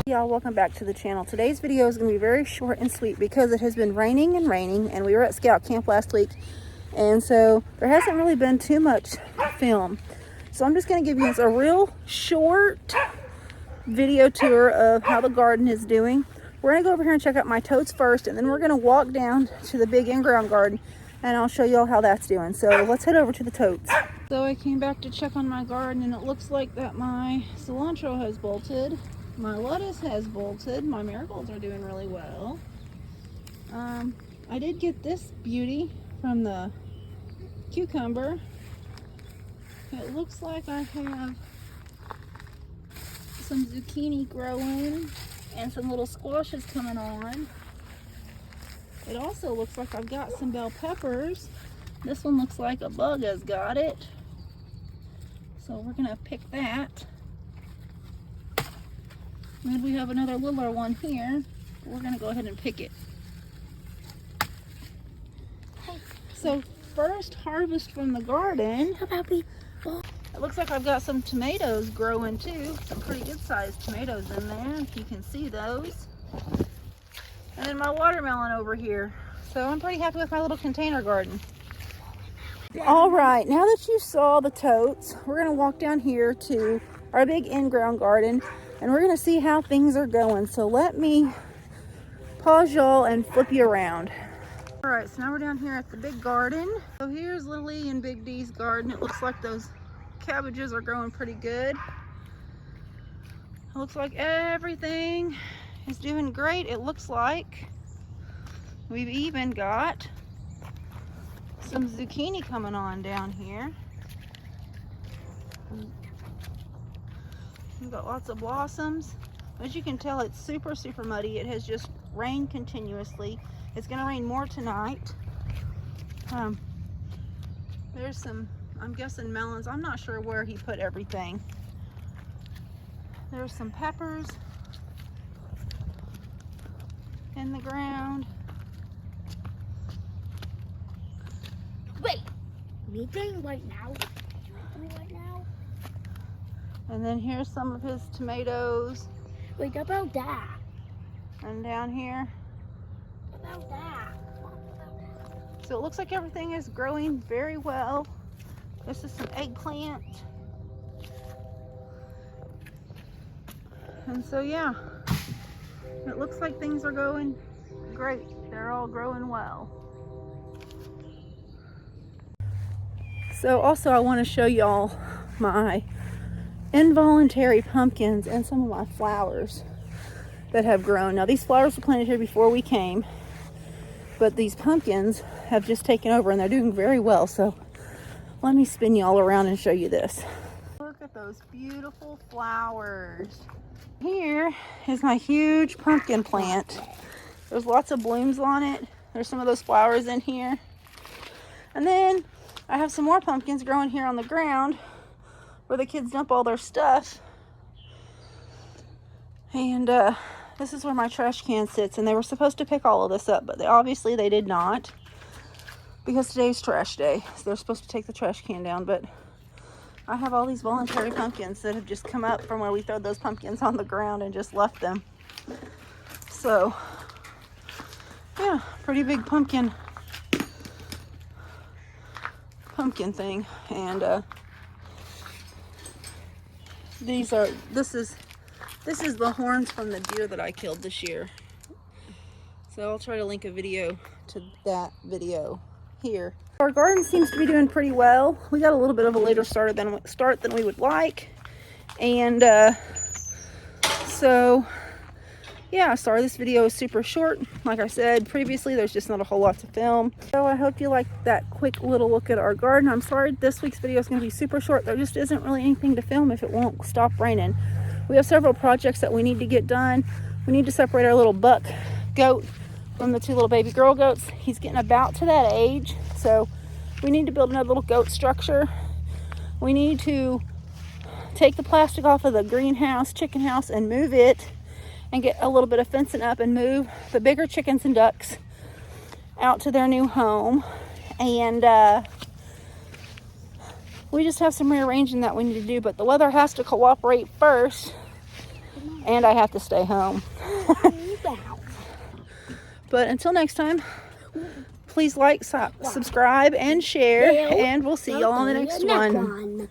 Y'all, welcome back to the channel. Today's video is going to be very short and sweet because it has been raining and raining, and we were at scout camp last week, and so there hasn't really been too much film. So I'm just going to give you a real short video tour of how the garden is doing. We're going to go over here and check out my totes first, and then we're going to walk down to the big in-ground garden and I'll show you all how that's doing. So let's head over to the totes. So I came back to check on my garden, and it looks like that my cilantro has bolted. My lettuce has bolted. My marigolds are doing really well. I did get this beauty from the cucumber. It looks like I have some zucchini growing and some little squashes coming on. It also looks like I've got some bell peppers. This one looks like a bug has got it. So we're gonna pick that. And we have another littler one here. We're gonna go ahead and pick it. So first harvest from the garden. It looks like I've got some tomatoes growing too. Some pretty good sized tomatoes in there, if you can see those. And then my watermelon over here. So I'm pretty happy with my little container garden. All right, now that you saw the totes, we're gonna walk down here to our big in-ground garden, and we're gonna see how things are going. So let me pause y'all and flip you around. All right, so now we're down here at the big garden. So here's Little E and Big D's garden. It looks like those cabbages are growing pretty good. It looks like everything is doing great. It looks like we've even got some zucchini coming on down here. We've got lots of blossoms. As you can tell, it's super muddy. It has just rained continuously. It's gonna rain more tonight. There's some, I'm guessing melons. I'm not sure where he put everything. There's some peppers in the ground. Wait, anything right now? Right now? And then here's some of his tomatoes. Wait, about that? And down here. About that? So it looks like everything is growing very well. This is some eggplant. And so yeah, it looks like things are going great. They're all growing well. So also I want to show y'all my involuntary pumpkins and some of my flowers that have grown. Now these flowers were planted here before we came, but these pumpkins have just taken over and they're doing very well. So let me spin you all around and show you this. Look at those beautiful flowers. Here is my huge pumpkin plant. There's lots of blooms on it. There's some of those flowers in here. And then I have some more pumpkins growing here on the ground where the kids dump all their stuff. And this is where my trash can sits, and they were supposed to pick all of this up, but obviously they did not, because today's trash day, so they're supposed to take the trash can down. But I have all these voluntary pumpkins that have just come up from where we throw those pumpkins on the ground and just left them. So yeah, pretty big pumpkin thing. And this is the horns from the deer that I killed this year. So I'll try to link a video to that video here. Our garden seems to be doing pretty well. We got a little bit of a later start than we would like. And so yeah, sorry this video is super short. Like I said previously, there's just not a whole lot to film. So I hope you liked that quick little look at our garden. I'm sorry this week's video is going to be super short. There just isn't really anything to film if it won't stop raining. We have several projects that we need to get done. We need to separate our little buck goat from the two little baby girl goats. He's getting about to that age, so we need to build another little goat structure. We need to take the plastic off of the greenhouse, chicken house, and move it and get a little bit of fencing up and move the bigger chickens and ducks out to their new home. And we just have some rearranging that we need to do, but the weather has to cooperate first And I have to stay home. But until next time, please like, subscribe, and share. And we'll see y'all on the next one.